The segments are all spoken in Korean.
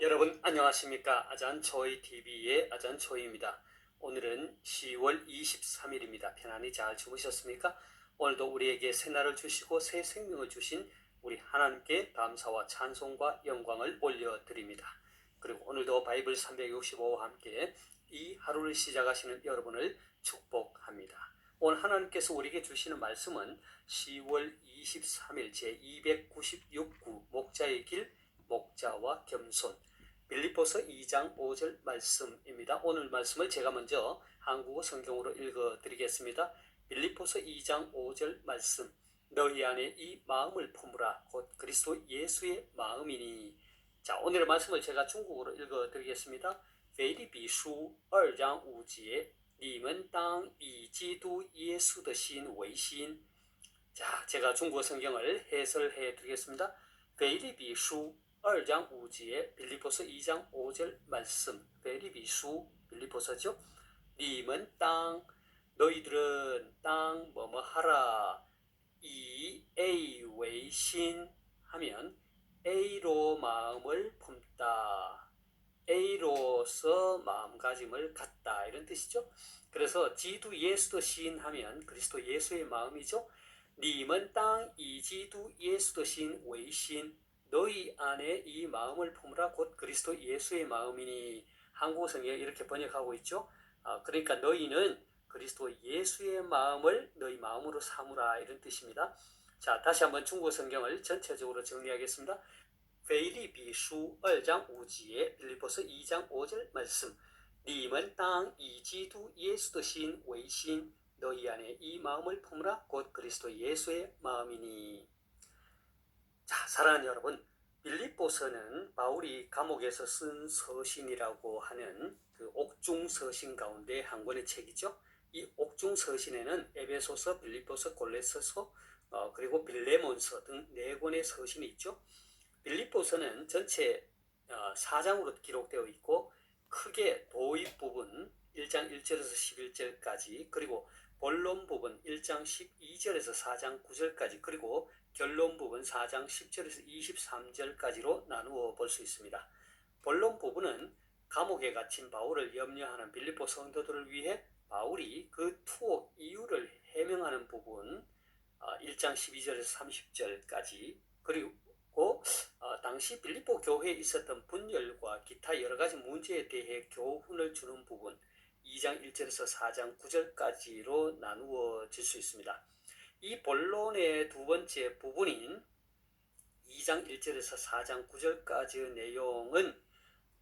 여러분 안녕하십니까? 아잔초이TV의 아잔초이입니다. 오늘은 10월 23일입니다. 편안히 잘 주무셨습니까? 오늘도 우리에게 새날을 주시고 새 생명을 주신 우리 하나님께 감사와 찬송과 영광을 올려드립니다. 그리고 오늘도 바이블 365와 함께 이 하루를 시작하시는 여러분을 축복합니다. 오늘 하나님께서 우리에게 주시는 말씀은 10월 23일 제296구 목자의 길 목자와 겸손 빌립보서 2장 5절 말씀입니다. 오늘 말씀을 제가 먼저 한국어 성경으로 읽어드리겠습니다. 빌립보서 2장 5절 말씀 너희 안에 이 마음을 품으라 곧 그리스도 예수의 마음이니. 자, 오늘의 말씀을 제가 중국어로 읽어드리겠습니다. 腓立比书2章5节你们当以基督耶稣的心为心。 자, 제가 중국어 성경을 해설해 드리겠습니다. 腓立比书2장 5节 빌립보서 2장 5절 말씀.腓立比书 빌립보서죠. 你们当 너희들은 땅 뭐뭐 하라 이 A为신 하면 A로 마음을 품다, A로서 마음가짐을 갖다 이런 뜻이죠. 그래서 지두 예수도 시인하면 그리스도 예수의 마음이죠. 你们当以基督耶稣的心为心 너희 안에 이 마음을 품으라 곧 그리스도 예수의 마음이니. 한국어 성경에 이렇게 번역하고 있죠. 그러니까 너희는 그리스도 예수의 마음을 너희 마음으로 삼으라 이런 뜻입니다. 자, 다시 한번 중국어 성경을 전체적으로 정리하겠습니다. 腓立比书2장 5节 빌립보서 2장 5절 말씀. 你们当以基督耶稣的心为心 너희 안에 이 마음을 품으라 곧 그리스도 예수의 마음이니. 자, 사랑하는 여러분, 빌립보서는 바울이 감옥에서 쓴 서신이라고 하는 그 옥중서신 가운데 한 권의 책이죠. 이 옥중서신에는 에베소서, 빌립보서, 골로새서, 그리고 빌레몬서 등 4권의 서신이 있죠. 빌립보서는 전체 4장으로 기록되어 있고 크게 도입 부분 1장 1절에서 11절까지, 그리고 본론 부분 1장 12절에서 4장 9절까지, 그리고 결론 부분 4장 10절에서 23절까지로 나누어 볼 수 있습니다. 본론 부분은 감옥에 갇힌 바울을 염려하는 빌립보 성도들을 위해 바울이 그 투옥 이유를 해명하는 부분 1장 12절에서 30절까지, 그리고 당시 빌립보 교회에 있었던 분열과 기타 여러 가지 문제에 대해 교훈을 주는 부분 2장 1절에서 4장 9절까지로 나누어질 수 있습니다. 이 본론의 두 번째 부분인 2장 1절에서 4장 9절까지의 내용은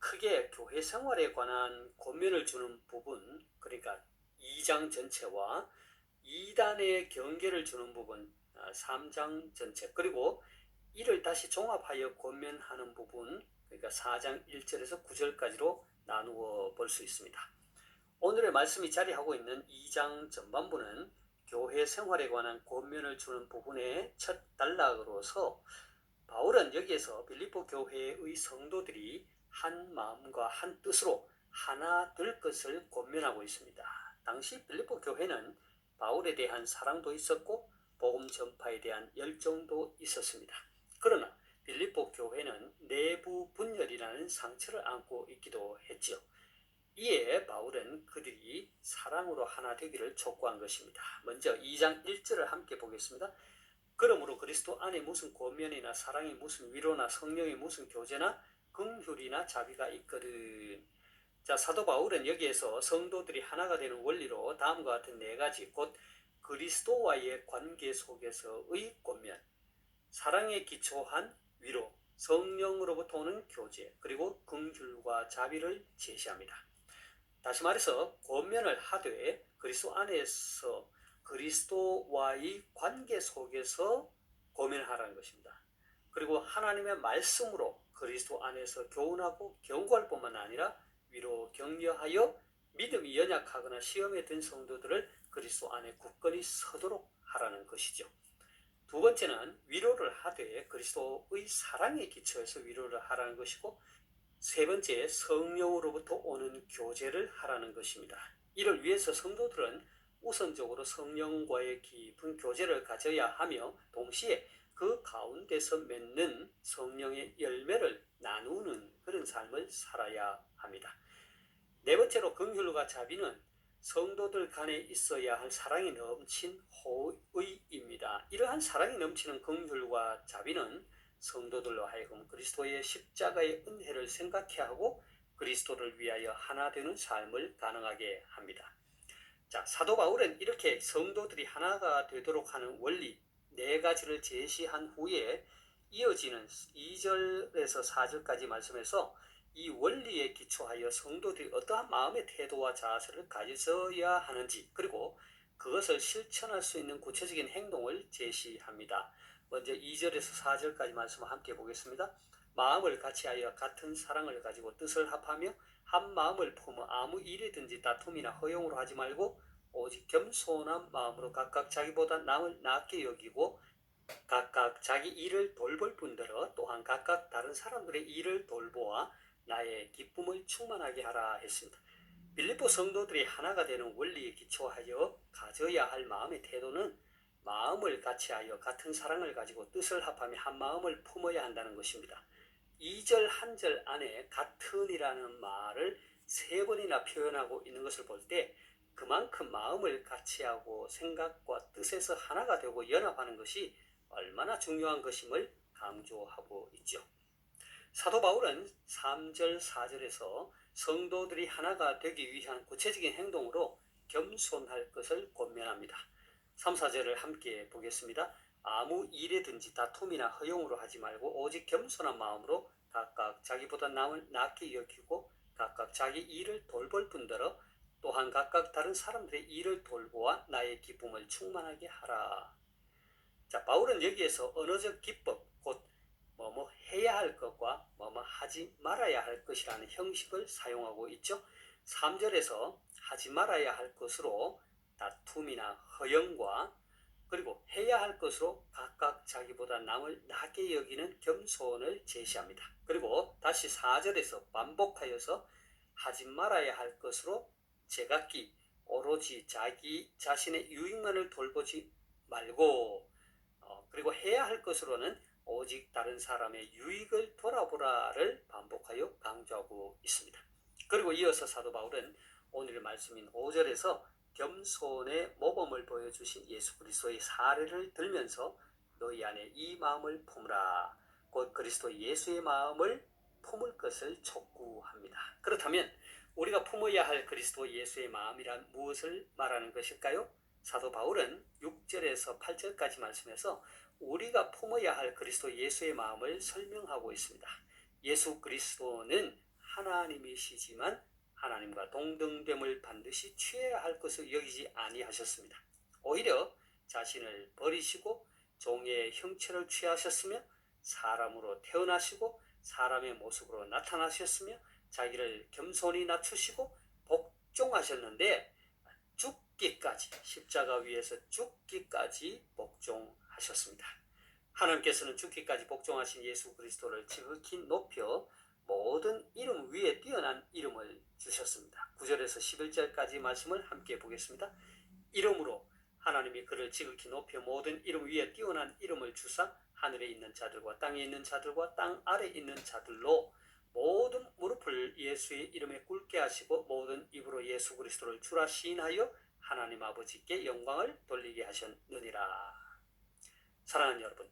크게 교회 생활에 관한 권면을 주는 부분, 그러니까 2장 전체와 2단의 경계를 주는 부분 3장 전체, 그리고 이를 다시 종합하여 권면하는 부분, 그러니까 4장 1절에서 9절까지로 나누어 볼 수 있습니다. 오늘의 말씀이 자리하고 있는 2장 전반부는 교회 생활에 관한 권면을 주는 부분의 첫 단락으로서 바울은 여기에서 빌립보 교회의 성도들이 한 마음과 한 뜻으로 하나 될 것을 권면하고 있습니다. 당시 빌립보 교회는 바울에 대한 사랑도 있었고 복음 전파에 대한 열정도 있었습니다. 그러나 빌립보 교회는 내부 분열이라는 상처를 안고 있기도 했죠. 이에 바울은 그들이 사랑으로 하나 되기를 촉구한 것입니다. 먼저 2장 1절을 함께 보겠습니다. 그러므로 그리스도 안에 무슨 권면이나 사랑이 무슨 위로나 성령의 무슨 교제나 긍휼이나 자비가 있거든. 자, 사도 바울은 여기에서 성도들이 하나가 되는 원리로 다음과 같은 4가지 곧 그리스도와의 관계 속에서의 권면, 사랑에 기초한 위로, 성령으로부터 오는 교제, 그리고 긍휼과 자비를 제시합니다. 다시 말해서 권면을 하되 그리스도 안에서 그리스도와의 관계 속에서 권면하라는 것입니다. 그리고 하나님의 말씀으로 그리스도 안에서 교훈하고 경고할 뿐만 아니라 위로 격려하여 믿음이 연약하거나 시험에 든 성도들을 그리스도 안에 굳건히 서도록 하라는 것이죠. 두 번째는 위로를 하되 그리스도의 사랑에 기초해서 위로를 하라는 것이고, 세 번째 성령으로부터 오는 교제를 하라는 것입니다. 이를 위해서 성도들은 우선적으로 성령과의 깊은 교제를 가져야 하며 동시에 그 가운데서 맺는 성령의 열매를 나누는 그런 되는 삶을 살아야 합니다. 네 번째로 긍휼과 자비는 성도들 간에 있어야 할 사랑이 넘친 호의입니다. 이러한 사랑이 넘치는 긍휼과 자비는 성도들로 하여금 그리스도의 십자가의 은혜를 생각해 하고 그리스도를 위하여 하나 되는 삶을 가능하게 합니다. 자, 사도 바울은 이렇게 성도들이 하나가 되도록 하는 원리 네 가지를 제시한 후에 이어지는 2절에서 4절까지 말씀에서 이 원리에 기초하여 성도들이 어떠한 마음의 태도와 자세를 가져야 하는지, 그리고 그것을 실천할 수 있는 구체적인 행동을 제시합니다. 먼저 2절에서 4절까지 말씀을 함께 보겠습니다. 마음을 같이하여 같은 사랑을 가지고 뜻을 합하며 한 마음을 품어 아무 일이든지 다툼이나 허용으로 하지 말고 오직 겸손한 마음으로 각각 자기보다 남을 낫게 여기고 각각 자기 일을 돌볼 뿐더러 또한 각각 다른 사람들의 일을 돌보아 나의 기쁨을 충만하게 하라 했습니다. 빌립보 성도들이 하나가 되는 원리에 기초하여 가져야 할 마음의 태도는 마음을 같이하여 같은 사랑을 가지고 뜻을 합하며 한 마음을 품어야 한다는 것입니다. 2절 한 절 안에 같은이라는 말을 3번이나 표현하고 있는 것을 볼 때 그만큼 마음을 같이하고 생각과 뜻에서 하나가 되고 연합하는 것이 얼마나 중요한 것임을 강조하고 있죠. 사도 바울은 3절 4절에서 성도들이 하나가 되기 위한 구체적인 행동으로 겸손할 것을 권면합니다. 3, 4절을 함께 보겠습니다. 아무 일에든지 다툼이나 허용으로 하지 말고 오직 겸손한 마음으로 각각 자기보다 남을 낫게 여기고 각각 자기 일을 돌볼 뿐더러 또한 각각 다른 사람들의 일을 돌보아 나의 기쁨을 충만하게 하라. 자, 바울은 여기에서 언어적 기법, 곧 뭐뭐 해야 할 것과 뭐뭐 하지 말아야 할 것이라는 형식을 사용하고 있죠. 3절에서 하지 말아야 할 것으로 다툼이나 허영과 그리고 해야 할 것으로 각각 자기보다 남을 낫게 여기는 겸손을 제시합니다. 그리고 다시 4절에서 반복하여서 하지 말아야 할 것으로 제각기 오로지 자기 자신의 유익만을 돌보지 말고 그리고 해야 할 것으로는 오직 다른 사람의 유익을 돌아보라를 반복하여 강조하고 있습니다. 그리고 이어서 사도 바울은 오늘 말씀인 5절에서 겸손의 모범을 보여주신 예수 그리스도의 사례를 들면서 너희 안에 이 마음을 품으라, 곧 그리스도 예수의 마음을 품을 것을 촉구합니다. 그렇다면 우리가 품어야 할 그리스도 예수의 마음이란 무엇을 말하는 것일까요? 사도 바울은 6절에서 8절까지 말씀해서 우리가 품어야 할 그리스도 예수의 마음을 설명하고 있습니다. 예수 그리스도는 하나님이시지만 하나님과 동등됨을 반드시 취해야 할 것을 여기지 아니하셨습니다. 오히려 자신을 버리시고 종의 형체를 취하셨으며 사람으로 태어나시고 사람의 모습으로 나타나셨으며 자기를 겸손히 낮추시고 복종하셨는데 죽기까지, 십자가 위에서 죽기까지 복종하셨습니다. 하나님께서는 죽기까지 복종하신 예수 그리스도를 지극히 높여 모든 이름 위에 뛰어난 이름을 주셨습니다. 9절에서 11절까지 말씀을 함께 보겠습니다. 이름으로 하나님이 그를 지극히 높여 모든 이름 위에 뛰어난 이름을 주사 하늘에 있는 자들과 땅에 있는 자들과 땅 아래 있는 자들로 모든 무릎을 예수의 이름에 꿇게 하시고 모든 입으로 예수 그리스도를 주라 시인하여 하나님 아버지께 영광을 돌리게 하셨느니라. 사랑하는 여러분,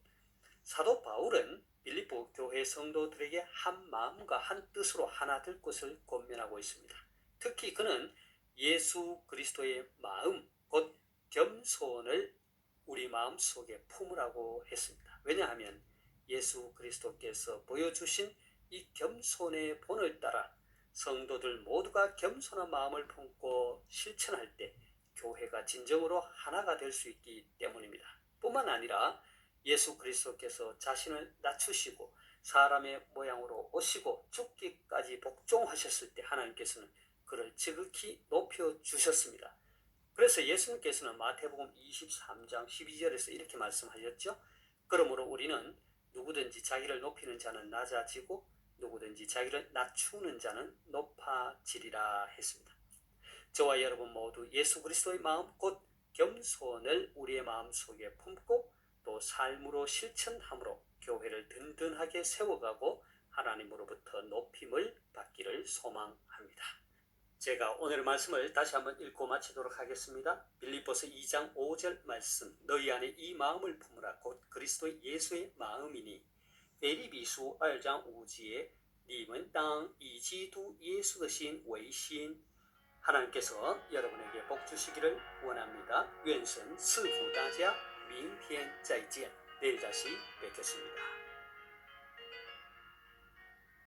사도 바울은 빌립보 교회 성도들에게 한 마음과 한 뜻으로 하나 될 것을 권면하고 있습니다. 특히 그는 예수 그리스도의 마음, 곧 겸손을 우리 마음 속에 품으라고 했습니다. 왜냐하면 예수 그리스도께서 보여주신 이 겸손의 본을 따라 성도들 모두가 겸손한 마음을 품고 실천할 때 교회가 진정으로 하나가 될 수 있기 때문입니다. 뿐만 아니라 예수 그리스도께서 자신을 낮추시고 사람의 모양으로 오시고 죽기까지 복종하셨을 때 하나님께서는 그를 지극히 높여주셨습니다. 그래서 예수님께서는 마태복음 23장 12절에서 이렇게 말씀하셨죠. 그러므로 우리는 누구든지 자기를 높이는 자는 낮아지고 누구든지 자기를 낮추는 자는 높아지리라 했습니다. 저와 여러분 모두 예수 그리스도의 마음, 곧 겸손을 우리의 마음속에 품고 또 삶으로 실천함으로 교회를 든든하게 세워가고 하나님으로부터 높임을 받기를 소망합니다. 제가 오늘의 말씀을 다시 한번 읽고 마치도록 하겠습니다. 빌립보서 2장 5절 말씀. 너희 안에 이 마음을 품으라. 곧 그리스도 예수의 마음이니. 腓立比书2章5节，你们当以基督耶稣的心为心。 하나님께서 여러분에게 복 주시기를 원합니다.愿神赐福大家，明天再见。 내일 다시 뵙겠습니다.